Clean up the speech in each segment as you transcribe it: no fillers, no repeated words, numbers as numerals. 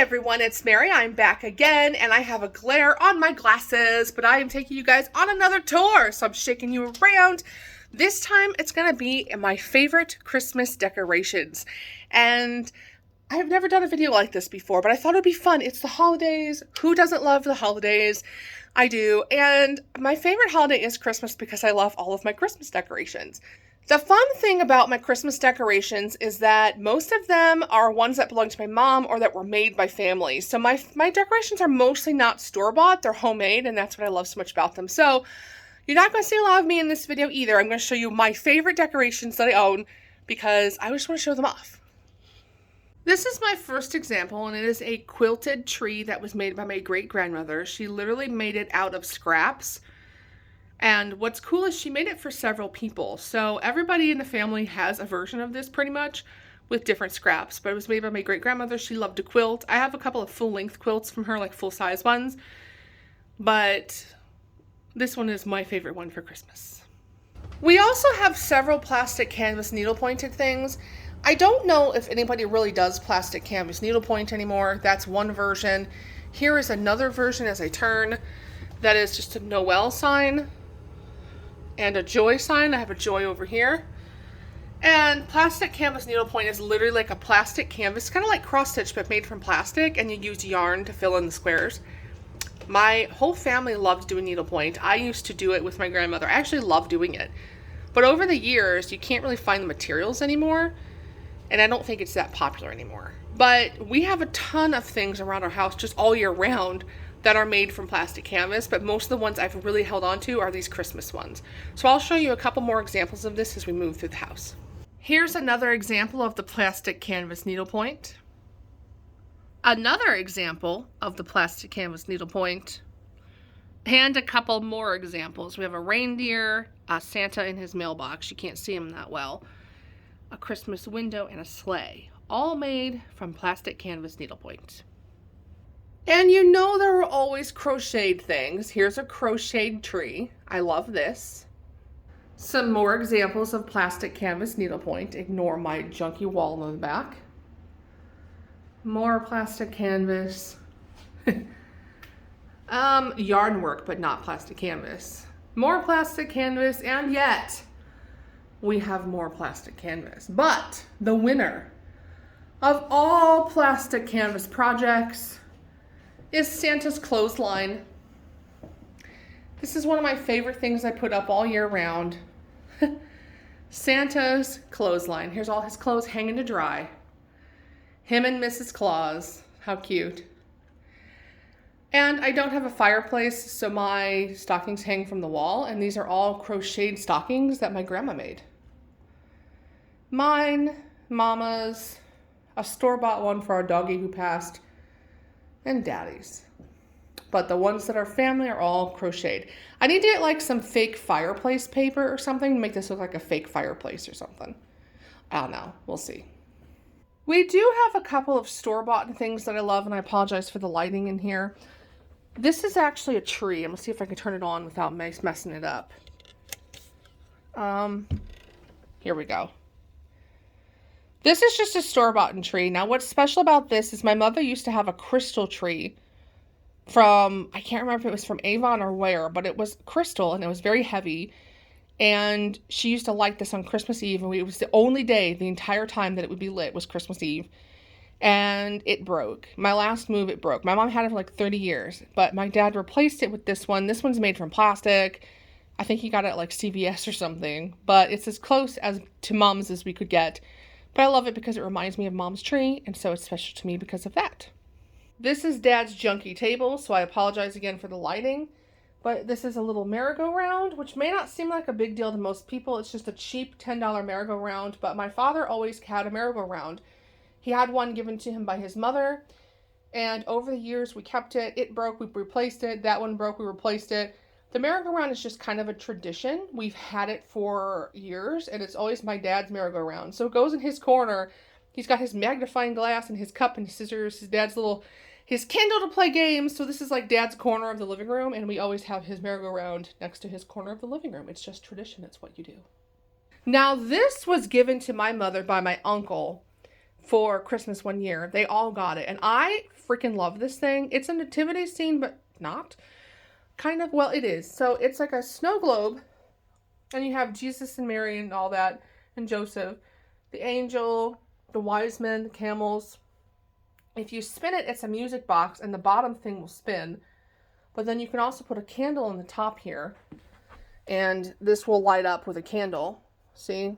everyone, it's Mary. I'm back again, and I have a glare on my glasses, but I am taking you guys on another tour, so I'm shaking you around. This time, it's going to be my favorite Christmas decorations, and I have never done a video like this before, but I thought it would be fun. It's the holidays. Who doesn't love the holidays? I do, and my favorite holiday is Christmas because I love all of my Christmas decorations. The fun thing about my Christmas decorations is that most of them are ones that belong to my mom or that were made by family. So my decorations are mostly not store-bought, they're homemade, and that's what I love so much about them. So you're not going to see a lot of me in this video either. I'm going to show you my favorite decorations that I own because I just want to show them off. This is my first example, and it is a quilted tree that was made by my great-grandmother. She literally made it out of scraps. And what's cool is she made it for several people. So everybody in the family has a version of this pretty much with different scraps. But it was made by my great-grandmother. She loved to quilt. I have a couple of full-length quilts from her, like full-size ones. But this one is my favorite one for Christmas. We also have several plastic canvas needle-pointed things. I don't know if anybody really does plastic canvas needlepoint anymore. That's one version. Here is another version as I turn. That is just a Noel sign and a joy sign. I have a joy over here. And plastic canvas needlepoint is literally like a plastic canvas, kind of like cross stitch, but made from plastic, and you use yarn to fill in the squares. My whole family loved doing needlepoint. I used to do it with my grandmother. I actually love doing it. But over the years, you can't really find the materials anymore, and I don't think it's that popular anymore. But we have a ton of things around our house just all year round that are made from plastic canvas, but most of the ones I've really held on to are these Christmas ones. So I'll show you a couple more examples of this as we move through the house. Here's another example of the plastic canvas needlepoint. Another example of the plastic canvas needlepoint. And a couple more examples. We have a reindeer, a Santa in his mailbox. You can't see him that well. A Christmas window, and a sleigh. All made from plastic canvas needlepoint. And you know there are always crocheted things. Here's a crocheted tree. I love this. Some more examples of plastic canvas needlepoint. Ignore my junky wall in the back. More plastic canvas. Yarn work, but not plastic canvas. More plastic canvas, and yet we have more plastic canvas. But the winner of all plastic canvas projects is Santa's clothesline. This is one of my favorite things I put up all year round. Santa's clothesline. Here's all his clothes hanging to dry. Him and Mrs. Claus. How cute. And I don't have a fireplace, so my stockings hang from the wall, and these are all crocheted stockings that my grandma made. Mine, Mama's, a store-bought one for our doggie who passed, and Daddy's. But the ones that are family are all crocheted. I need to get like some fake fireplace paper or something to make this look like a fake fireplace or something. I don't know. We'll see. We do have a couple of store-bought things that I love, and I apologize for the lighting in here. This is actually a tree. I'm going to see if I can turn it on without messing it up. Here we go. This is just a store-bought tree. Now, what's special about this is my mother used to have a crystal tree from, I can't remember if it was from Avon or where, but it was crystal and it was very heavy. And she used to light this on Christmas Eve, and it was the only day the entire time that it would be lit was Christmas Eve. And it broke. My last move, it broke. My mom had it for like 30 years, but my dad replaced it with this one. This one's made from plastic. I think he got it at like CVS or something, but it's as close as to Mom's as we could get. But I love it because it reminds me of Mom's tree, and so it's special to me because of that. This is Dad's junky table, so I apologize again for the lighting. But this is a little merry-go-round, which may not seem like a big deal to most people. It's just a cheap $10 merry-go-round, but my father always had a merry-go-round. He had one given to him by his mother, and over the years we kept it. It broke, we replaced it. That one broke, we replaced it. The merry-go-round is just kind of a tradition. We've had it for years, and it's always my dad's merry-go-round. So it goes in his corner. He's got his magnifying glass and his cup and his scissors, his Kindle to play games. So this is like Dad's corner of the living room, and we always have his merry-go-round next to his corner of the living room. It's just tradition. It's what you do. Now, this was given to my mother by my uncle for Christmas one year. They all got it. And I freaking love this thing. It's a nativity scene, but not. Kind of. Well, it is. So it's like a snow globe. And you have Jesus and Mary and all that. And Joseph. The angel. The wise men. The camels. If you spin it, it's a music box. And the bottom thing will spin. But then you can also put a candle on the top here. And this will light up with a candle. See?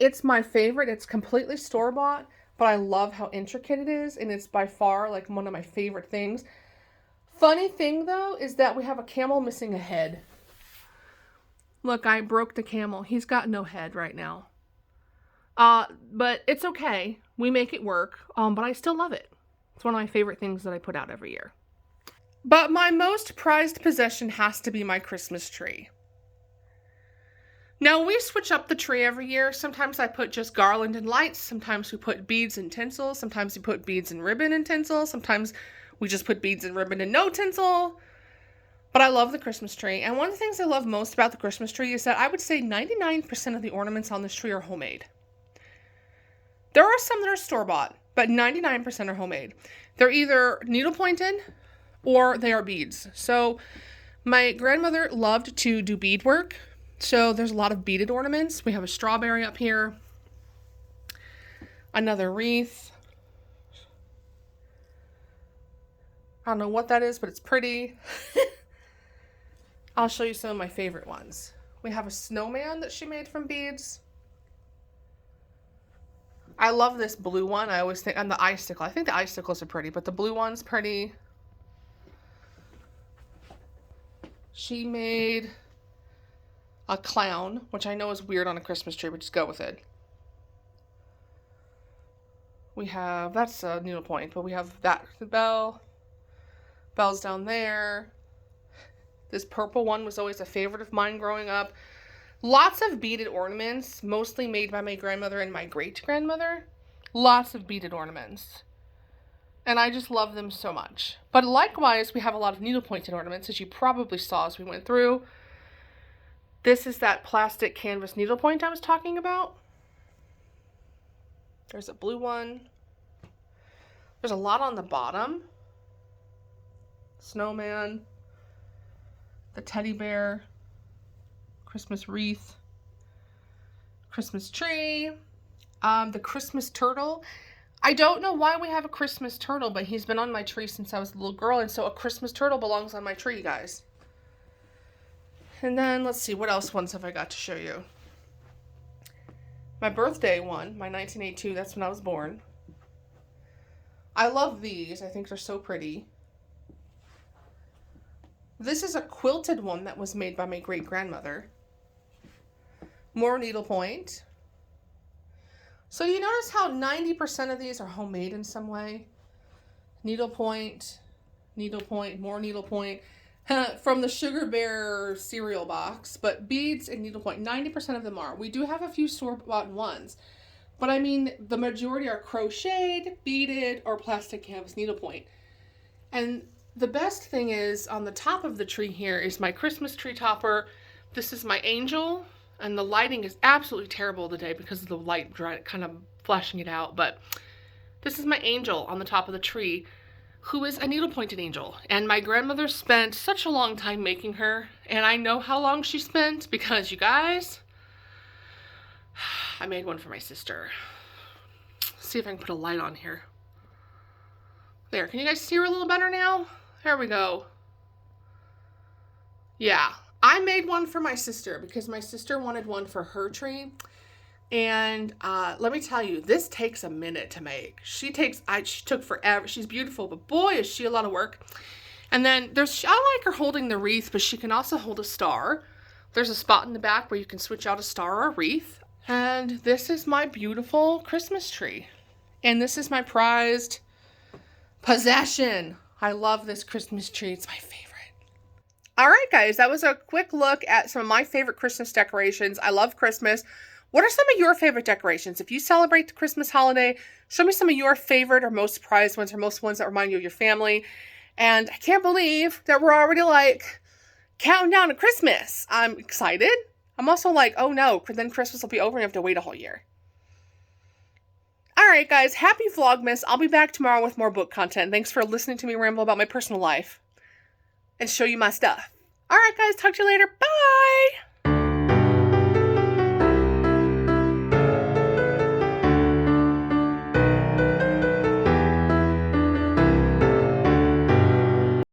It's my favorite. It's completely store-bought. But I love how intricate it is. And it's by far like one of my favorite things. Funny thing though is that we have a camel missing a head. Look, I broke the camel. He's got no head right now. But it's okay. We make it work. But I still love it. It's one of my favorite things that I put out every year. But my most prized possession has to be my Christmas tree. Now, we switch up the tree every year. Sometimes I put just garland and lights. Sometimes we put beads and tinsel. Sometimes we put beads and ribbon and tinsel. Sometimes we just put beads and ribbon and no tinsel. But I love the Christmas tree. And one of the things I love most about the Christmas tree is that I would say 99% of the ornaments on this tree are homemade. There are some that are store-bought, but 99% are homemade. They're either needle-pointed or they are beads. So my grandmother loved to do beadwork. So there's a lot of beaded ornaments. We have a strawberry up here. Another wreath. I don't know what that is, but it's pretty. I'll show you some of my favorite ones. We have a snowman that she made from beads. I love this blue one. I always think, and the icicle. I think the icicles are pretty, but the blue one's pretty. She made a clown, which I know is weird on a Christmas tree, but just go with it. We have, that's a needlepoint, but we have that, the bell. Bell's down there. This purple one was always a favorite of mine growing up. Lots of beaded ornaments, mostly made by my grandmother and my great-grandmother. Lots of beaded ornaments. And I just love them so much. But likewise, we have a lot of needle-pointed ornaments, as you probably saw as we went through. This is that plastic canvas needlepoint I was talking about. There's a blue one. There's a lot on the bottom. Snowman. The teddy bear. Christmas wreath. Christmas tree. The Christmas turtle. I don't know why we have a Christmas turtle, but he's been on my tree since I was a little girl, and so a Christmas turtle belongs on my tree, guys. And then, let's see, what else ones have I got to show you? My birthday one, my 1982, that's when I was born. I love these. I think they're so pretty. This is a quilted one that was made by my great-grandmother. More needlepoint. So you notice how 90% of these are homemade in some way? Needlepoint, needlepoint, more needlepoint. From the Sugar Bear cereal box, but beads and needlepoint, 90% of them are. We do have a few store-bought ones, but I mean, the majority are crocheted, beaded, or plastic canvas needlepoint. And the best thing is, on the top of the tree here is my Christmas tree topper. This is my angel, and the lighting is absolutely terrible today because of the light kind of flashing it out, but this is my angel on the top of the tree, who is a needle-pointed angel. And my grandmother spent such a long time making her, and I know how long she spent because, you guys, I made one for my sister. Let's see if I can put a light on here. There, can you guys see her a little better now? There we go. Yeah, I made one for my sister because my sister wanted one for her tree. And let me tell you, this takes a minute to make. She took forever. She's beautiful, but boy, is she a lot of work. And then I like her holding the wreath, but she can also hold a star. There's a spot in the back where you can switch out a star or a wreath. And this is my beautiful Christmas tree. And this is my prized possession. I love this Christmas tree. It's my favorite. All right, guys, that was a quick look at some of my favorite Christmas decorations. I love Christmas. What are some of your favorite decorations? If you celebrate the Christmas holiday, show me some of your favorite or most prized ones or most ones that remind you of your family. And I can't believe that we're already like counting down to Christmas. I'm excited. I'm also like, oh no, then Christmas will be over and you have to wait a whole year. All right. right, guys, happy Vlogmas. I'll be back tomorrow with more book content. Thanks for listening to me ramble about my personal life and show you my stuff. All right, guys, talk to you later. Bye!